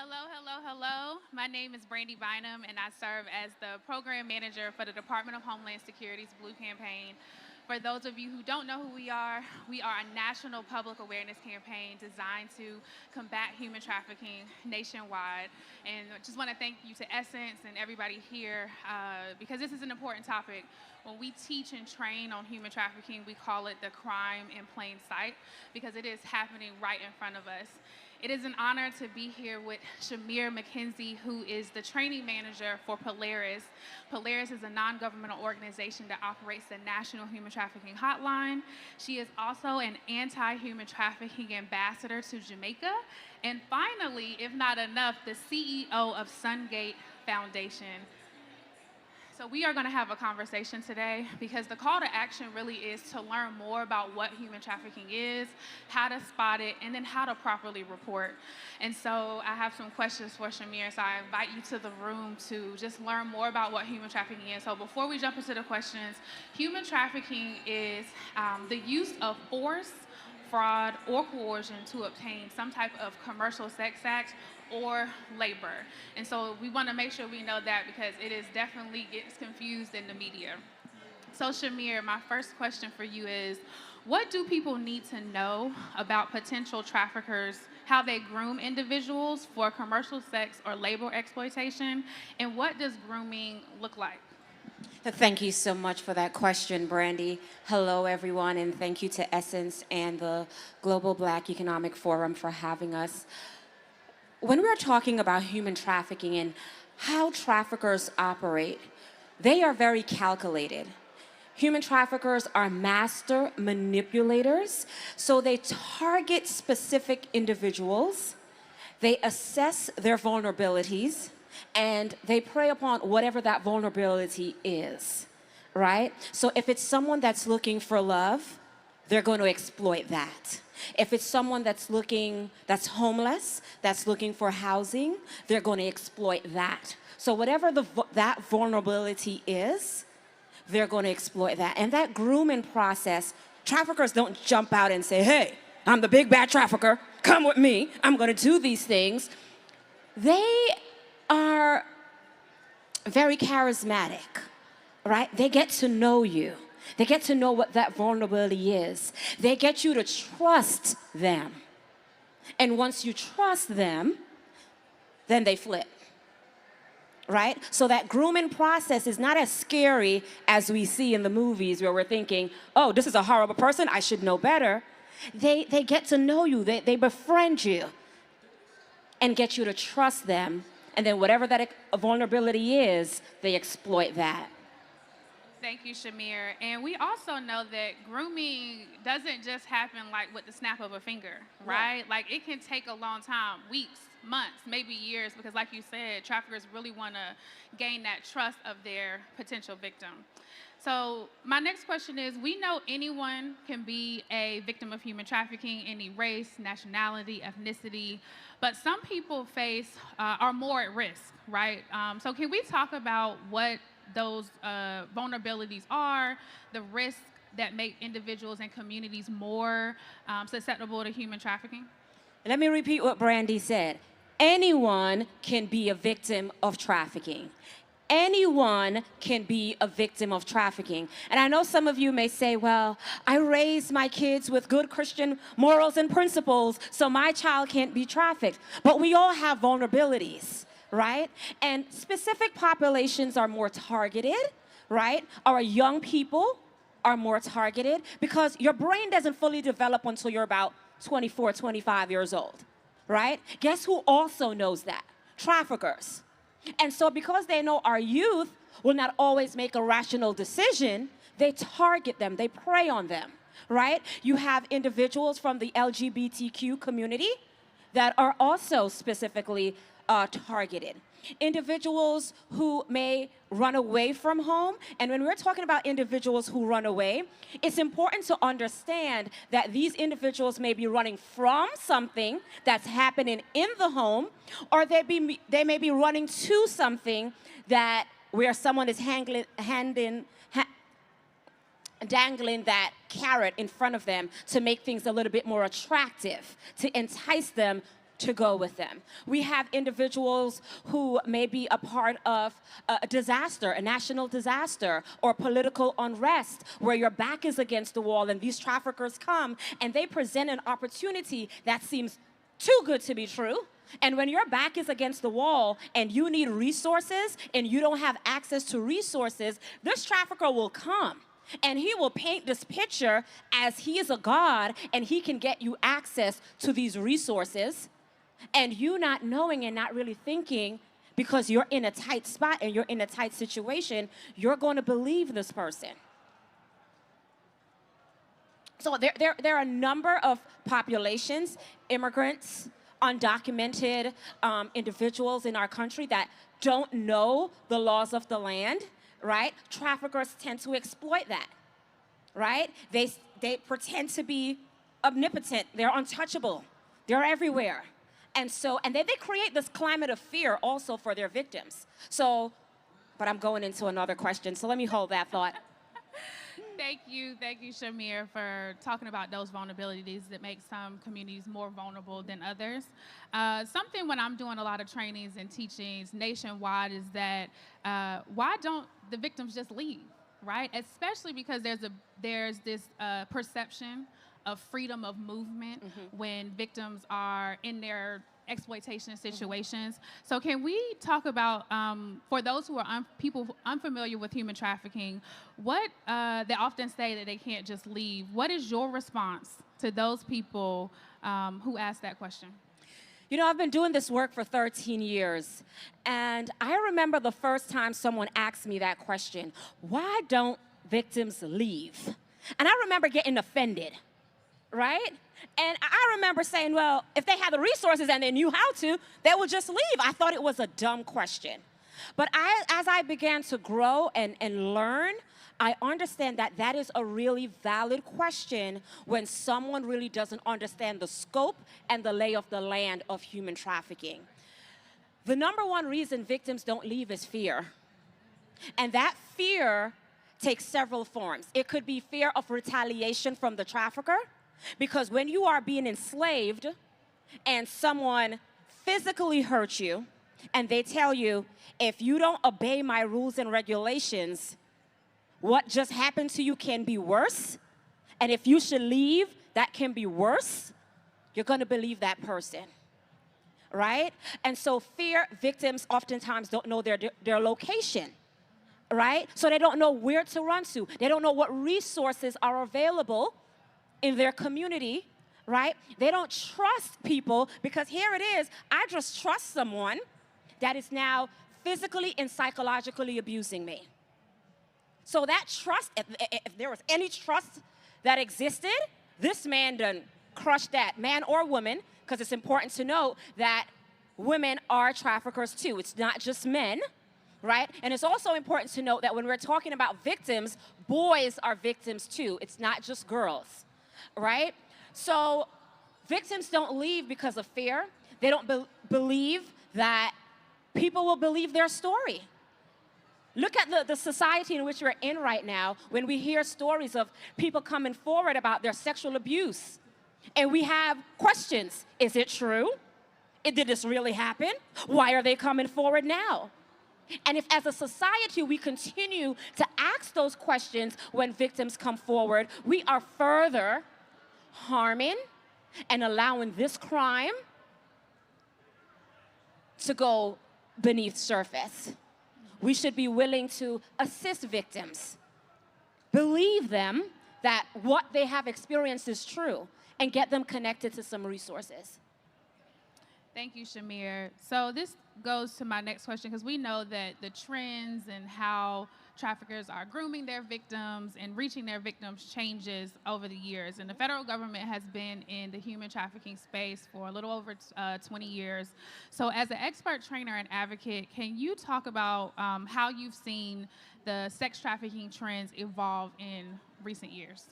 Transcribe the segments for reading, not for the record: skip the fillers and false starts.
Hello, hello, hello. My name is Brandi Bynum, and I serve as the program manager for the Department of Homeland Security's Blue Campaign. For those of you who don't know who we are a national public awareness campaign designed to combat human trafficking nationwide. And I just want to thank you to Essence and everybody here because this is an important topic. When we teach and train on human trafficking, we call it the crime in plain sight because it is happening right in front of us. It is an honor to be here with Shamere McKenzie, who is the training manager for Polaris. Polaris is a non-governmental organization that operates the National Human Trafficking Hotline. She is also an anti-human trafficking ambassador to Jamaica. And finally, if not enough, the CEO of Sungate Foundation. So we are going to have a conversation today because the call to action really is to learn more about what human trafficking is, how to spot it, and then how to properly report. And so I have some questions for Shamere, so I invite you to the room to just learn more about what human trafficking is. So before we jump into the questions, human trafficking is the use of force, fraud, or coercion to obtain some type of commercial sex act or labor. And so we want to make sure we know that because it is definitely gets confused in the media. So Shamere, my first question for you is, what do people need to know about potential traffickers, how they groom individuals for commercial sex or labor exploitation, and what does grooming look like? Thank you so much for that question, Brandi. Hello, everyone, and thank you to Essence and the Global Black Economic Forum for having us. When we're talking about human trafficking and how traffickers operate, they are very calculated. Human traffickers are master manipulators, so they target specific individuals, they assess their vulnerabilities, and they prey upon whatever that vulnerability is, right? So if it's someone that's looking for love, they're going to exploit that. If it's someone that's homeless, that's looking for housing, they're going to exploit that. So whatever that vulnerability is, they're going to exploit that. And that grooming process, traffickers don't jump out and say, hey, I'm the big bad trafficker, come with me, I'm going to do these things. They are very charismatic, right? They get to know you. They get to know what that vulnerability is. They get you to trust them. And once you trust them, then they flip, right? So that grooming process is not as scary as we see in the movies where we're thinking, oh, this is a horrible person, I should know better. They get to know you, they befriend you and get you to trust them. And then whatever that vulnerability is, they exploit that. Thank you, Shamere. And we also know that grooming doesn't just happen like with the snap of a finger, right? Yeah. Like it can take a long time, weeks, months, maybe years, because like you said, traffickers really want to gain that trust of their potential victim. So my next question is, we know anyone can be a victim of human trafficking, any race, nationality, ethnicity, but some people are more at risk, right? So can we talk about what those vulnerabilities are, the risks that make individuals and communities more susceptible to human trafficking? Let me repeat what Brandi said. Anyone can be a victim of trafficking. Anyone can be a victim of trafficking. And I know some of you may say, well, I raised my kids with good Christian morals and principles, so my child can't be trafficked. But we all have vulnerabilities, right? And specific populations are more targeted, right? Our young people are more targeted because your brain doesn't fully develop until you're about 24, 25 years old, right? Guess who also knows that? Traffickers. And so because they know our youth will not always make a rational decision, they target them, they prey on them, right? You have individuals from the LGBTQ community that are also specifically targeted. Individuals who may run away from home. And when we're talking about individuals who run away, it's important to understand that these individuals may be running from something that's happening in the home, or they may be running to something where someone is dangling that carrot in front of them to make things a little bit more attractive, to entice them to go with them. We have individuals who may be a part of a disaster, a national disaster, or political unrest, where your back is against the wall and these traffickers come and they present an opportunity that seems too good to be true. And when your back is against the wall and you need resources and you don't have access to resources, this trafficker will come. And he will paint this picture as he is a god and he can get you access to these resources. And you not knowing and not really thinking, because you're in a tight spot and you're in a tight situation, you're going to believe this person. So there are a number of populations, immigrants, undocumented individuals in our country that don't know the laws of the land. Right? Traffickers tend to exploit that, right? They pretend to be omnipotent. They're untouchable. They're everywhere. And then they create this climate of fear also for their victims. So, but I'm going into another question, so let me hold that thought. Thank you, Shamere, for talking about those vulnerabilities that make some communities more vulnerable than others. Something when I'm doing a lot of trainings and teachings nationwide is that why don't the victims just leave, right? Especially because there's this perception of freedom of movement when victims are in their exploitation situations. So can we talk about, for those who are people unfamiliar with human trafficking, what they often say that they can't just leave. What is your response to those people who ask that question? You know, I've been doing this work for 13 years, and I remember the first time someone asked me that question, why don't victims leave? And I remember getting offended, right? And I remember saying, well, if they had the resources and they knew how to, they would just leave. I thought it was a dumb question. But as I began to grow and learn, I understand that that is a really valid question when someone really doesn't understand the scope and the lay of the land of human trafficking. The number one reason victims don't leave is fear. And that fear takes several forms. It could be fear of retaliation from the trafficker, because when you are being enslaved and someone physically hurts you and they tell you, if you don't obey my rules and regulations, what just happened to you can be worse, and if you should leave, that can be worse, you're going to believe that person, right? And so fear, victims oftentimes don't know their location, right? So they don't know where to run to. They don't know what resources are available in their community, right? They don't trust people, because here it is, I just trust someone that is now physically and psychologically abusing me. So that trust, if there was any trust that existed, this man done crushed that, man or woman, because it's important to note that women are traffickers too. It's not just men, right? And it's also important to note that when we're talking about victims, boys are victims too. It's not just girls, right? So victims don't leave because of fear. They don't believe that people will believe their story. Look at the society in which we're in right now when we hear stories of people coming forward about their sexual abuse. And we have questions. Is it true? Did this really happen? Why are they coming forward now? And if as a society we continue to ask those questions when victims come forward, we are further harming and allowing this crime to go beneath surface. We should be willing to assist victims, believe them that what they have experienced is true, and get them connected to some resources. Thank you, Shamere. So this goes to my next question, because we know that the trends and how traffickers are grooming their victims and reaching their victims changes over the years. And the federal government has been in the human trafficking space for a little over 20 years. So as an expert trainer and advocate, can you talk about how you've seen the sex trafficking trends evolve in recent years?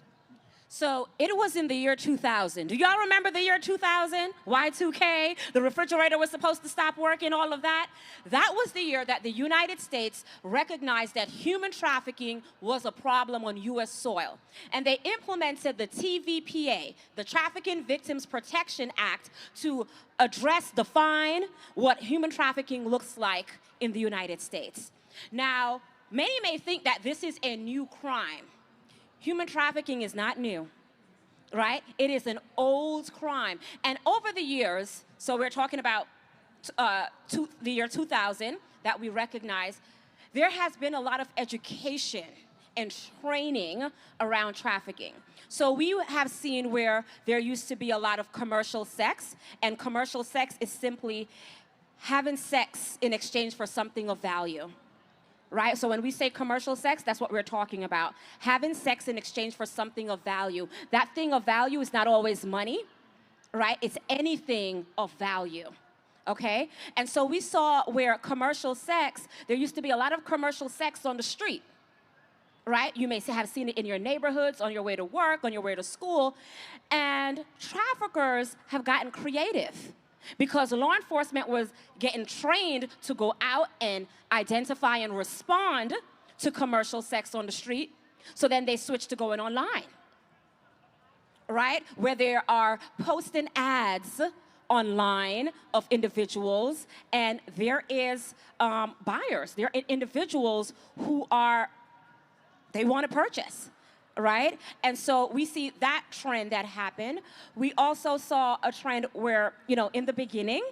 So it was in the year 2000. Do y'all remember the year 2000? Y2K, the refrigerator was supposed to stop working, all of that. That was the year that the United States recognized that human trafficking was a problem on US soil. And they implemented the TVPA, the Trafficking Victims Protection Act, to address, define what human trafficking looks like in the United States. Now, many may think that this is a new crime. Human trafficking is not new, right? It is an old crime. And over the years, so we're talking about the year 2000 that we recognize, there has been a lot of education and training around trafficking. So we have seen where there used to be a lot of commercial sex, and commercial sex is simply having sex in exchange for something of value. Right? So when we say commercial sex, that's what we're talking about. Having sex in exchange for something of value. That thing of value is not always money, right? It's anything of value, okay? And so we saw where commercial sex, there used to be a lot of commercial sex on the street, right? You may have seen it in your neighborhoods, on your way to work, on your way to school. And traffickers have gotten creative, because law enforcement was getting trained to go out and identify and respond to commercial sex on the street. So then they switched to going online, right? Where there are posting ads online of individuals, and there is buyers. There are individuals who they want to purchase. Right? And so we see that trend that happened. We also saw a trend where, in the beginning,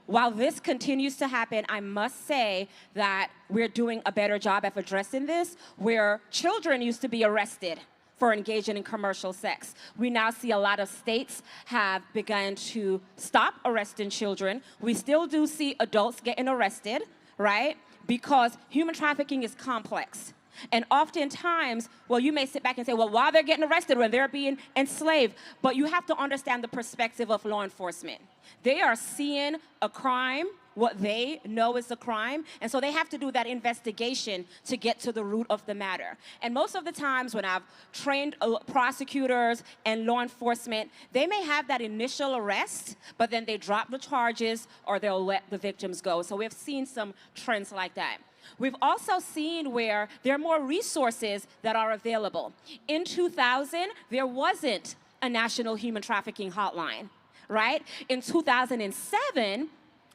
while this continues to happen, I must say that we're doing a better job of addressing this, where children used to be arrested for engaging in commercial sex. We now see a lot of states have begun to stop arresting children. We still do see adults getting arrested, right? Because human trafficking is complex. And oftentimes, you may sit back and say, why they're getting arrested when they're being enslaved? But you have to understand the perspective of law enforcement. They are seeing a crime, what they know is a crime, and so they have to do that investigation to get to the root of the matter. And most of the times when I've trained prosecutors and law enforcement, they may have that initial arrest, but then they drop the charges or they'll let the victims go. So we've seen some trends like that. We've also seen where there are more resources that are available. In 2000, there wasn't a national human trafficking hotline, right? In 2007,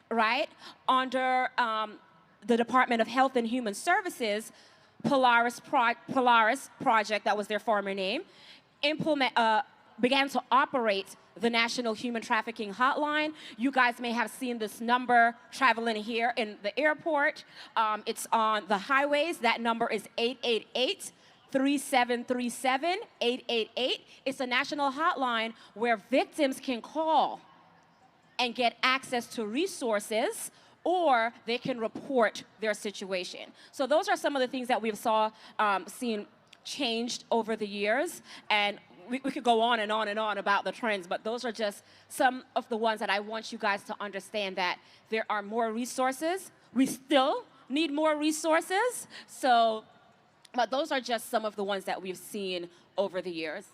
right, under the Department of Health and Human Services, Polaris Project, that was their former name, began to operate the National Human Trafficking Hotline. You guys may have seen this number traveling here in the airport. It's on the highways. That number is 888-3737, 888. It's a national hotline where victims can call and get access to resources, or they can report their situation. So those are some of the things that we've seen changed over the years. And we could go on and on and on about the trends, but those are just some of the ones that I want you guys to understand, that there are more resources. We still need more resources. But those are just some of the ones that we've seen over the years.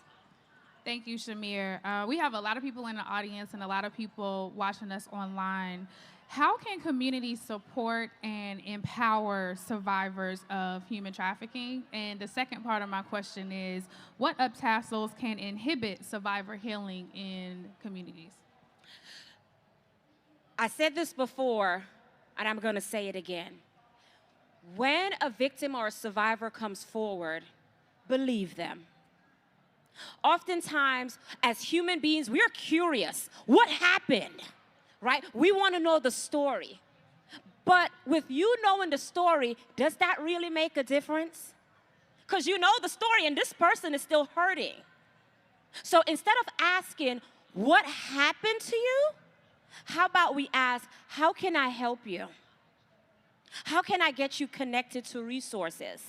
Thank you, Shamere. We have a lot of people in the audience and a lot of people watching us online. How can communities support and empower survivors of human trafficking? And the second part of my question is, what obstacles can inhibit survivor healing in communities? I said this before, and I'm going to say it again. When a victim or a survivor comes forward, believe them. Oftentimes, as human beings, we're curious. What happened? Right? We want to know the story. But with you knowing the story, does that really make a difference? Because you know the story and this person is still hurting. So instead of asking, what happened to you? How about we ask, how can I help you? How can I get you connected to resources?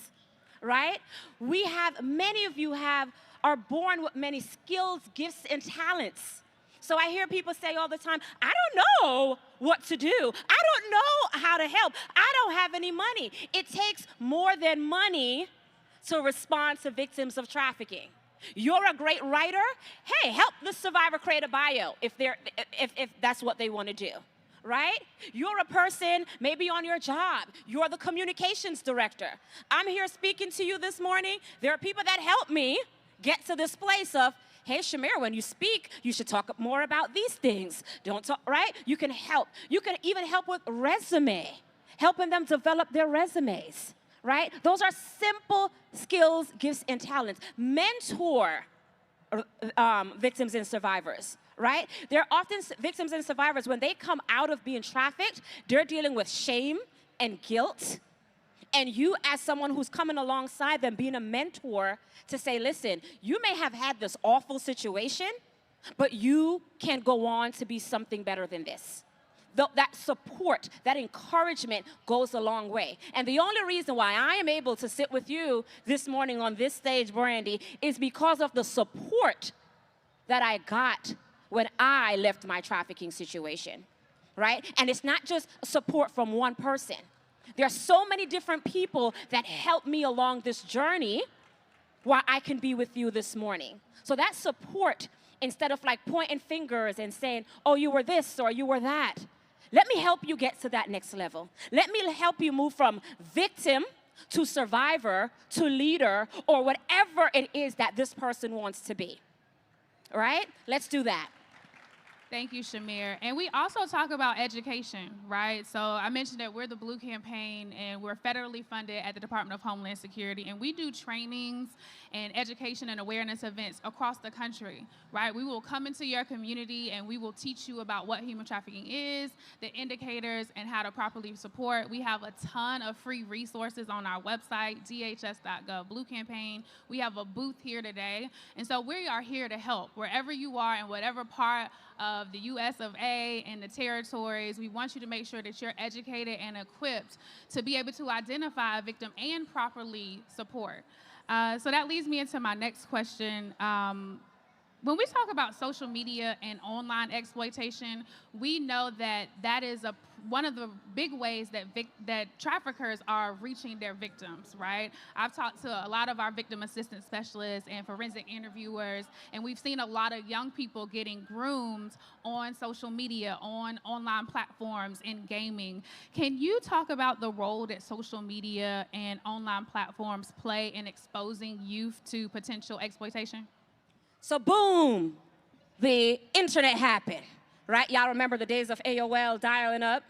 Right? Many of you are born with many skills, gifts, and talents. So I hear people say all the time, I don't know what to do. I don't know how to help. I don't have any money. It takes more than money to respond to victims of trafficking. You're a great writer. Hey, help the survivor create a bio if that's what they want to do, right? You're a person maybe on your job. You're the communications director. I'm here speaking to you this morning. There are people that help me get to this place of, hey, Shamere, when you speak, you should talk more about these things. Don't talk, right? You can help. You can even help with resume, helping them develop their resumes, right? Those are simple skills, gifts, and talents. Mentor victims and survivors, right? They're often victims and survivors. When they come out of being trafficked, they're dealing with shame and guilt. And you, as someone who's coming alongside them, being a mentor to say, listen, you may have had this awful situation, but you can go on to be something better than this. That support, that encouragement goes a long way. And the only reason why I am able to sit with you this morning on this stage, Brandi, is because of the support that I got when I left my trafficking situation, right? And it's not just support from one person. There are so many different people that helped me along this journey why I can be with you this morning. So that support, instead of like pointing fingers and saying, oh, you were this or you were that, let me help you get to that next level. Let me help you move from victim to survivor to leader or whatever it is that this person wants to be. All right? Let's do that. Thank you, Shamere. And we also talk about education, right? So I mentioned that we're the Blue Campaign, and we're federally funded at the Department of Homeland Security, and we do trainings and education and awareness events across the country, right? We will come into your community, and we will teach you about what human trafficking is, the indicators, and how to properly support. We have a ton of free resources on our website, dhs.gov Blue Campaign. We have a booth here today, and so we are here to help wherever you are in whatever part of the US of A and the territories. We want you to make sure that you're educated and equipped to be able to identify a victim and properly support. So that leads me into my next question. When we talk about social media and online exploitation, we know that that is one of the big ways that traffickers are reaching their victims, right? I've talked to a lot of our victim assistance specialists and forensic interviewers, and we've seen a lot of young people getting groomed on social media, on online platforms, in gaming. Can you talk about the role that social media and online platforms play in exposing youth to potential exploitation? So boom, the internet happened, right? Y'all remember the days of AOL dialing up?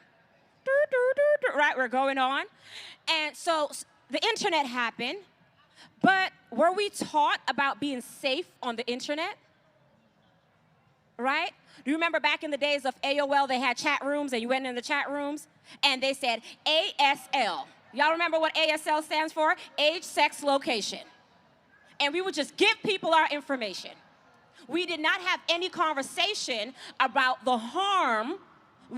Right, we're going on. And so the internet happened, but were we taught about being safe on the internet? Right? Do you remember back in the days of AOL, they had chat rooms and you went in the chat rooms and they said ASL. Y'all remember what ASL stands for? Age, sex, location. And we would just give people our information. We did not have any conversation about the harm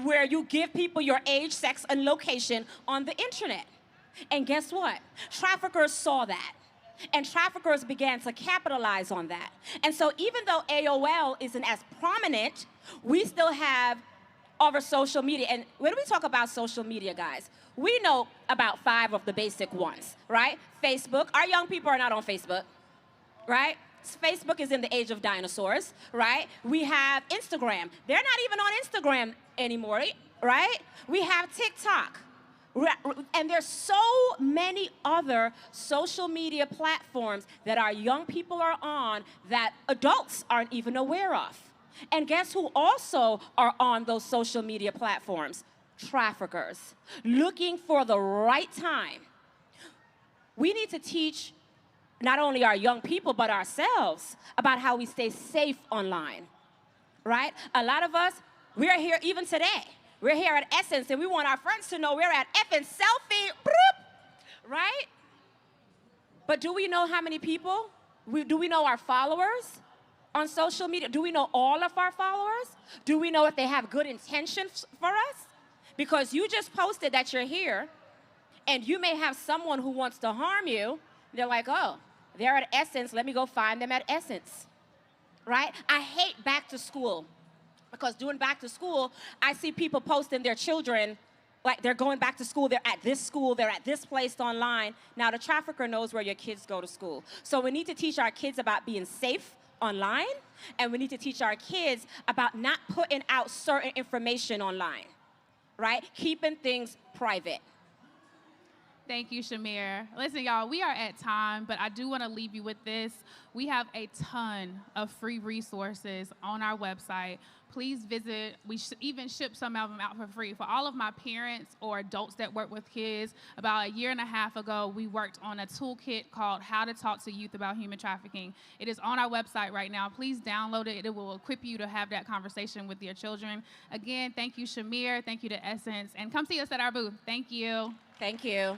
where you give people your age, sex, and location on the internet. And guess what? Traffickers saw that. And traffickers began to capitalize on that. And so even though AOL isn't as prominent, we still have over social media. And when we talk about social media, guys, we know about 5 of the basic ones, right? Facebook. Our young people are not on Facebook. Right? Facebook is in the age of dinosaurs, right? We have Instagram. They're not even on Instagram anymore, right? We have TikTok. And there's so many other social media platforms that our young people are on that adults aren't even aware of. And guess who also are on those social media platforms? Traffickers, looking for the right time. We need to teach not only our young people, but ourselves about how we stay safe online, right? A lot of us, we're here even today. We're here at Essence, and we want our friends to know we're at effing selfie, bloop, right? But do we know how many people? Do we know our followers on social media? Do we know all of our followers? Do we know if they have good intentions for us? Because you just posted that you're here, and you may have someone who wants to harm you. They're like, oh, they're at Essence, let me go find them at Essence, right? I hate back to school because during back to school, I see people posting their children Like they're going back to school, they're at this place online. Now the trafficker knows where your kids go to school. So we need to teach our kids about being safe online, and we need to teach our kids about not putting out certain information online, right? Keeping things private. Thank you, Shamere. Listen, y'all, we are at time, but I do want to leave you with this. We have a ton of free resources on our website. Please visit. We even ship some of them out for free. For all of my parents or adults that work with kids, about a year and a half ago, we worked on a toolkit called How to Talk to Youth About Human Trafficking. It is on our website right now. Please download it. It will equip you to have that conversation with your children. Again, thank you, Shamere. Thank you to Essence. And come see us at our booth. Thank you. Thank you.